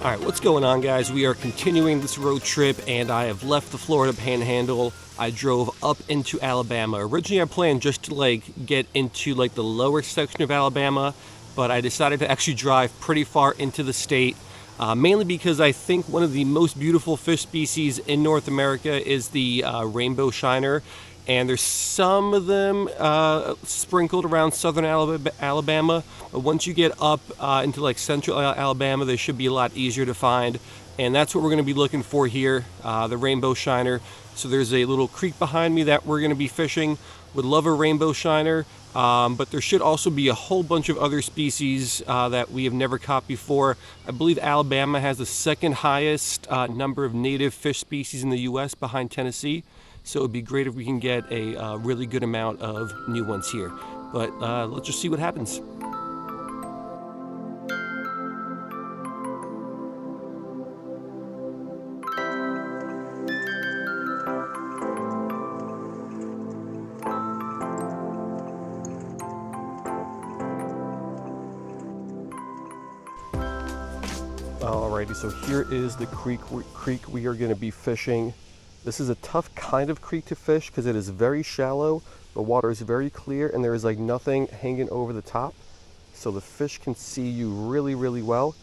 Alright, what's going on, guys? We are continuing this road trip and I have left the Florida Panhandle. I drove up into Alabama. Originally I planned just to get into the lower section of Alabama, but I decided to actually drive pretty far into the state, mainly because I think one of the most beautiful fish species in North America is the rainbow shiner. And there's some of them sprinkled around southern Alabama, but once you get up into central Alabama, they should be a lot easier to find, and that's what we're going to be looking for here, the rainbow shiner. So there's a little creek behind me that we're going to be fishing. Would love a rainbow shiner, but there should also be a whole bunch of other species that we have never caught before. I believe Alabama has the second highest number of native fish species in the U.S. behind Tennessee. So it would be great if we can get a really good amount of new ones here. But let's just see what happens. Alrighty, so here is the creek we are going to be fishing. This is a tough kind of creek to fish because it is very shallow, the water is very clear, and there is nothing hanging over the top. So the fish can see you really, really well,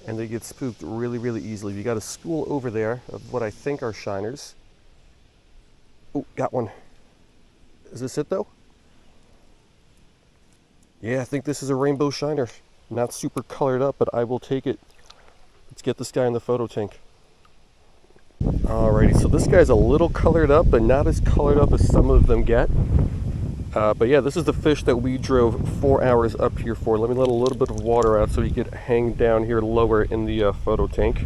and they get spooked really, really easily. You got a school over there of what I think are shiners. Oh, got one. Is this it though? Yeah, I think this is a rainbow shiner. Not super colored up, but I will take it. Let's get this guy in the photo tank. Alrighty, so this guy's a little colored up, but not as colored up as some of them get. But yeah, this is the fish that we drove 4 hours up here for. Let me let a little bit of water out so he could hang down here lower in the photo tank.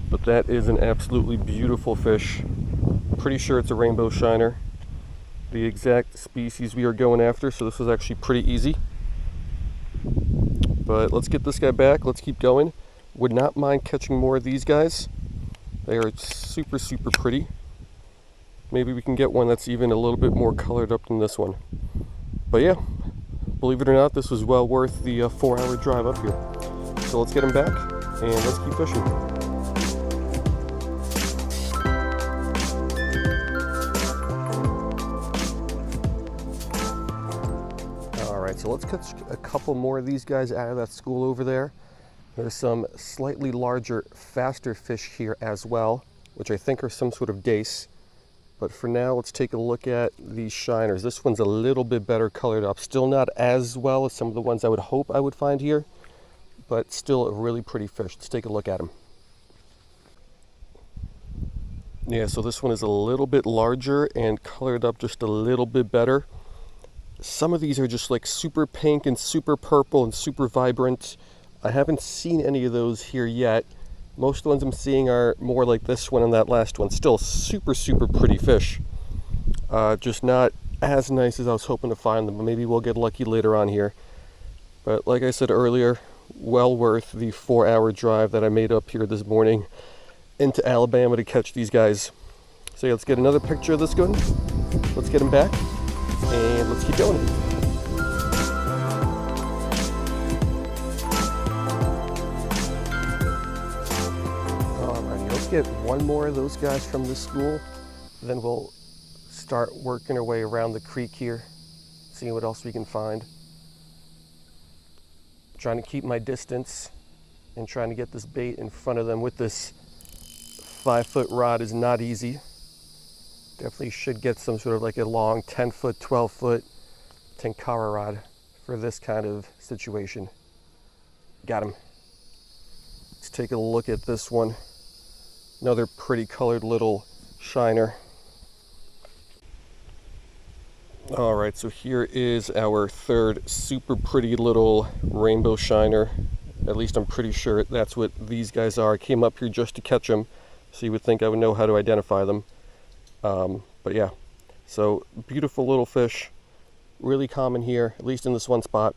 But that is an absolutely beautiful fish. Pretty sure it's a rainbow shiner. The exact species we are going after, so this was actually pretty easy. But let's get this guy back, let's keep going. Would not mind catching more of these guys. They are super, super pretty. Maybe we can get one that's even a little bit more colored up than this one. But yeah, believe it or not, this was well worth the 4-hour drive up here. So let's get him back and let's keep fishing. Alright, so let's catch a couple more of these guys out of that school over there. There's some slightly larger, faster fish here as well, which I think are some sort of dace. But for now, let's take a look at these shiners. This one's a little bit better colored up. Still not as well as some of the ones I would hope I would find here, but still a really pretty fish. Let's take a look at him. Yeah, so this one is a little bit larger and colored up just a little bit better. Some of these are just super pink and super purple and super vibrant. I haven't seen any of those here yet. Most of the ones I'm seeing are more like this one and that last one. Still super, super pretty fish. Just not as nice as I was hoping to find them, but maybe we'll get lucky later on here. But like I said earlier, well worth the 4-hour drive that I made up here this morning into Alabama to catch these guys. So yeah, let's get another picture of this one. Let's get him back and let's keep going. Get one more of those guys from this school, then we'll start working our way around the creek here, seeing what else we can find. Trying to keep my distance and trying to get this bait in front of them with this 5-foot rod is not easy. Definitely should get some sort of a long 10-foot, 12-foot tenkara rod for this kind of situation. Got him. Let's take a look at this one. Another pretty colored little shiner. Alright, so here is our third super pretty little rainbow shiner. At least I'm pretty sure that's what these guys are. I came up here just to catch them, so you would think I would know how to identify them. But yeah, so beautiful little fish. Really common here, at least in this one spot.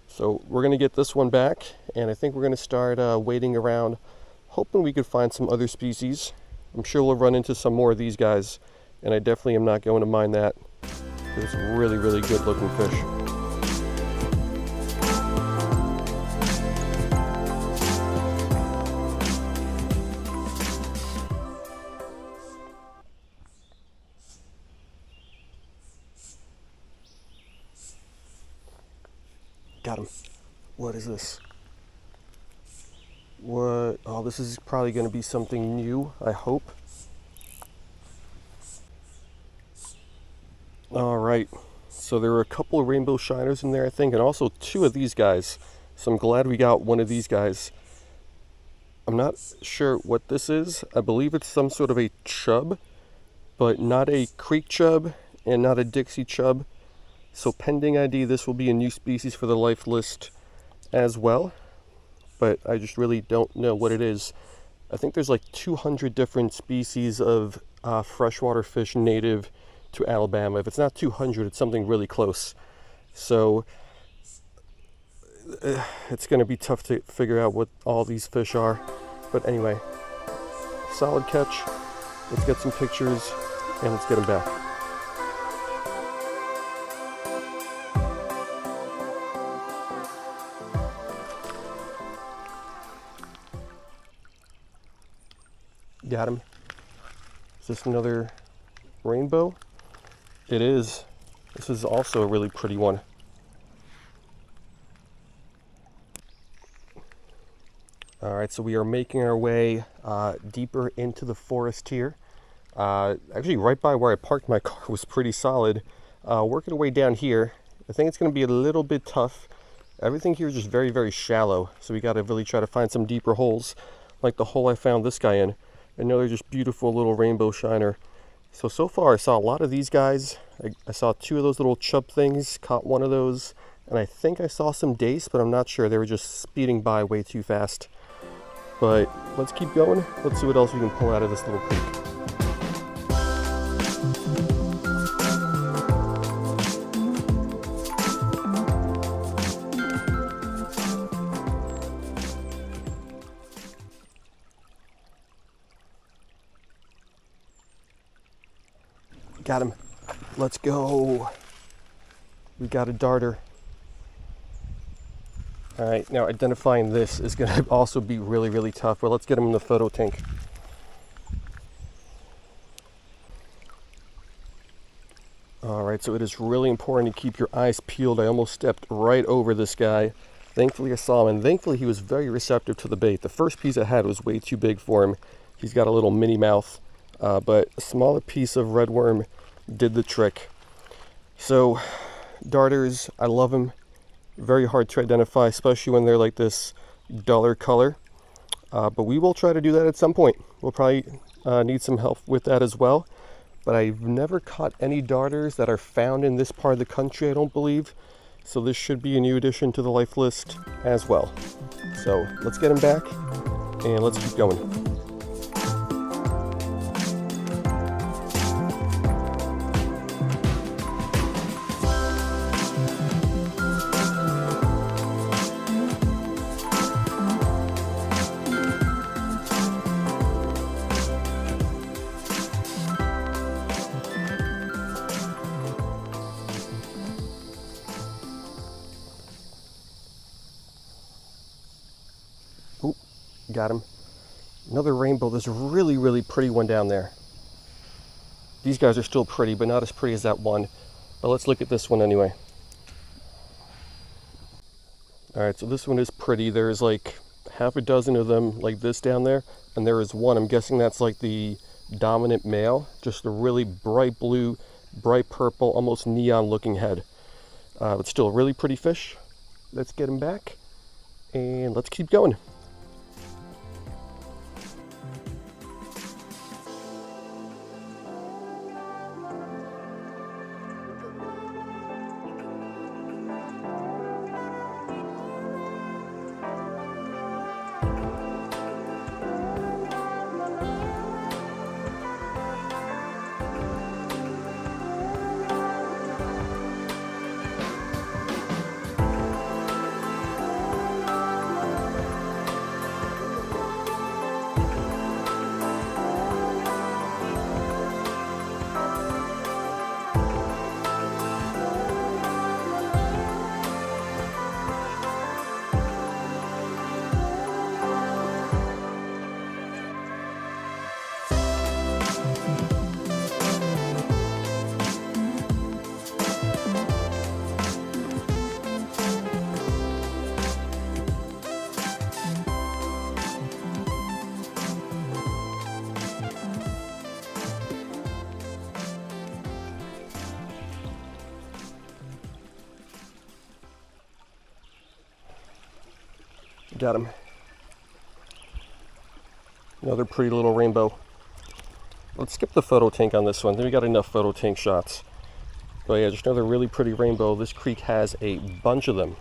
So we're going to get this one back, and I think we're going to start wading around, hoping we could find some other species. I'm sure we'll run into some more of these guys, and I definitely am not going to mind that. It's really, really good looking fish. Got him. What is this? What? Oh, this is probably going to be something new, I hope. All right. So there were a couple of rainbow shiners in there, I think, and also 2 of these guys. So I'm glad we got one of these guys. I'm not sure what this is. I believe it's some sort of a chub, but not a creek chub and not a Dixie chub. So pending ID, this will be a new species for the life list as well. But I just really don't know what it is. I think there's like 200 different species of freshwater fish native to Alabama. If it's not 200, it's something really close. So it's going to be tough to figure out what all these fish are. But anyway, solid catch. Let's get some pictures and let's get them back. Got him. Is this another rainbow? It is. This is also a really pretty one. All right, so we are making our way deeper into the forest here. Actually, right by where I parked my car was pretty solid. Working our way down here, I think it's going to be a little bit tough. Everything here is just very, very shallow, so we got to really try to find some deeper holes, like the hole I found this guy in. Another just beautiful little rainbow shiner. So far I saw a lot of these guys. I saw 2 of those little chub things, caught one of those, and I think I saw some dace, but I'm not sure. They were just speeding by way too fast. But let's keep going. Let's see what else we can pull out of this little creek. Got him. Let's go. We got a darter. All right, now identifying this is going to also be really, really tough. Well, let's get him in the photo tank. All right, so it is really important to keep your eyes peeled. I almost stepped right over this guy. Thankfully, I saw him, and thankfully he was very receptive to the bait. The first piece I had was way too big for him. He's got a little mini mouth. But a smaller piece of red worm did the trick. So darters, I love them. Very hard to identify, especially when they're like this duller color. But we will try to do that at some point. We'll probably need some help with that as well. But I've never caught any darters that are found in this part of the country, I don't believe. So this should be a new addition to the life list as well. So let's get them back and let's keep going. Oop, got him. Another rainbow. There's a really, really pretty one down there. These guys are still pretty, but not as pretty as that one. But let's look at this one anyway. All right, so this one is pretty. There's like half a dozen of them like this down there, and there is one. I'm guessing that's like the dominant male. Just a really bright blue, bright purple, almost neon looking head. But still a really pretty fish. Let's get him back, and let's keep going. Got him. Another pretty little rainbow. Let's skip the photo tank on this one. Then we got enough photo tank shots. But yeah, just another really pretty rainbow. This creek has a bunch of them.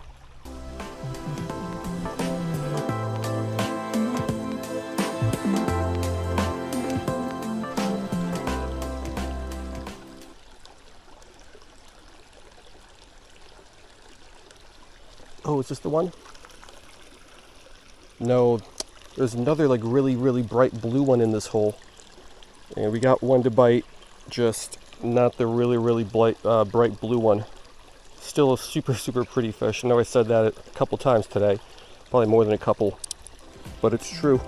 Oh, is this the one? No, there's another like really, really bright blue one in this hole. And we got one to bite, just not the really, really bright blue one. Still a super, super pretty fish. I know I said that a couple times today, probably more than a couple, but it's true.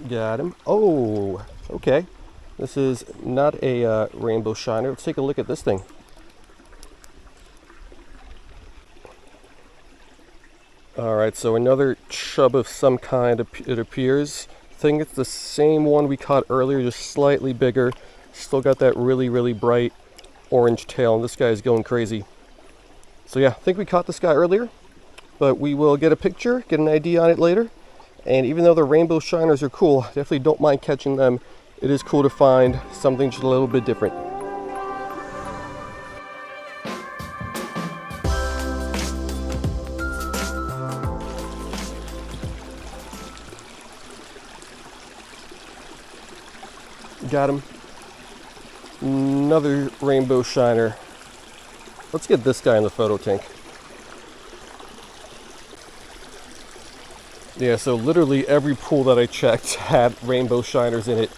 Got him. Oh, okay. This is not a rainbow shiner. Let's take a look at this thing. All right, so another chub of some kind, it appears. I think it's the same one we caught earlier, just slightly bigger. Still got that really, really bright orange tail, and this guy is going crazy. So yeah, I think we caught this guy earlier, but we will get a picture, get an ID on it later. And even though the rainbow shiners are cool, I definitely don't mind catching them. It is cool to find something just a little bit different. Got him. Another rainbow shiner. Let's get this guy in the photo tank. Yeah, so literally every pool that I checked had rainbow shiners in it.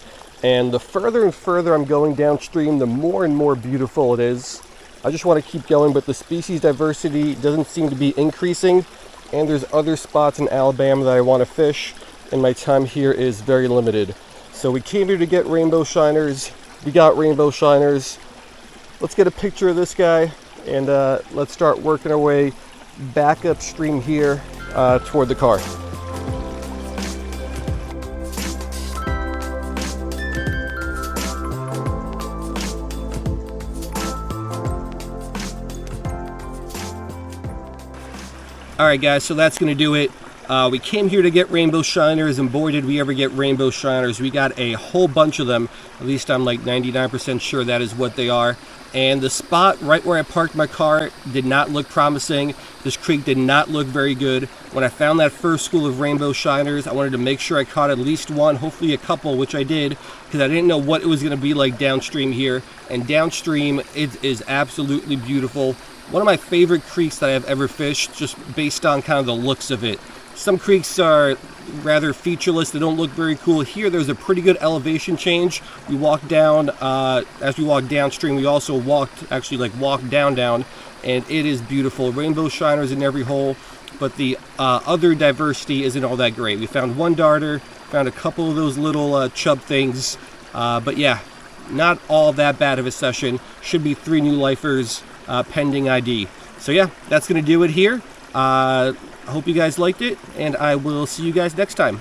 And the further and further I'm going downstream, the more and more beautiful it is. I just want to keep going, but the species diversity doesn't seem to be increasing. And there's other spots in Alabama that I want to fish, and my time here is very limited. So we came here to get rainbow shiners. We got rainbow shiners. Let's get a picture of this guy, and let's start working our way back upstream here toward the car. Alright guys, so that's going to do it. We came here to get rainbow shiners, and boy did we ever get rainbow shiners. We got a whole bunch of them. At least I'm like 99% sure that is what they are. And the spot right where I parked my car did not look promising. This creek did not look very good. When I found that first school of rainbow shiners, I wanted to make sure I caught at least one, hopefully a couple, which I did, because I didn't know what it was going to be like downstream here. And downstream, it is absolutely beautiful. One of my favorite creeks that I've ever fished, just based on kind of the looks of it. Some creeks are rather featureless, they don't look very cool. Here there's a pretty good elevation change. We walked down, as we walked downstream, we also walked down, and it is beautiful. Rainbow shiners in every hole, but the other diversity isn't all that great. We found one darter, found a couple of those little chub things, but yeah, not all that bad of a session. Should be 3 new lifers pending ID. So yeah, that's gonna do it here. I hope you guys liked it, and I will see you guys next time.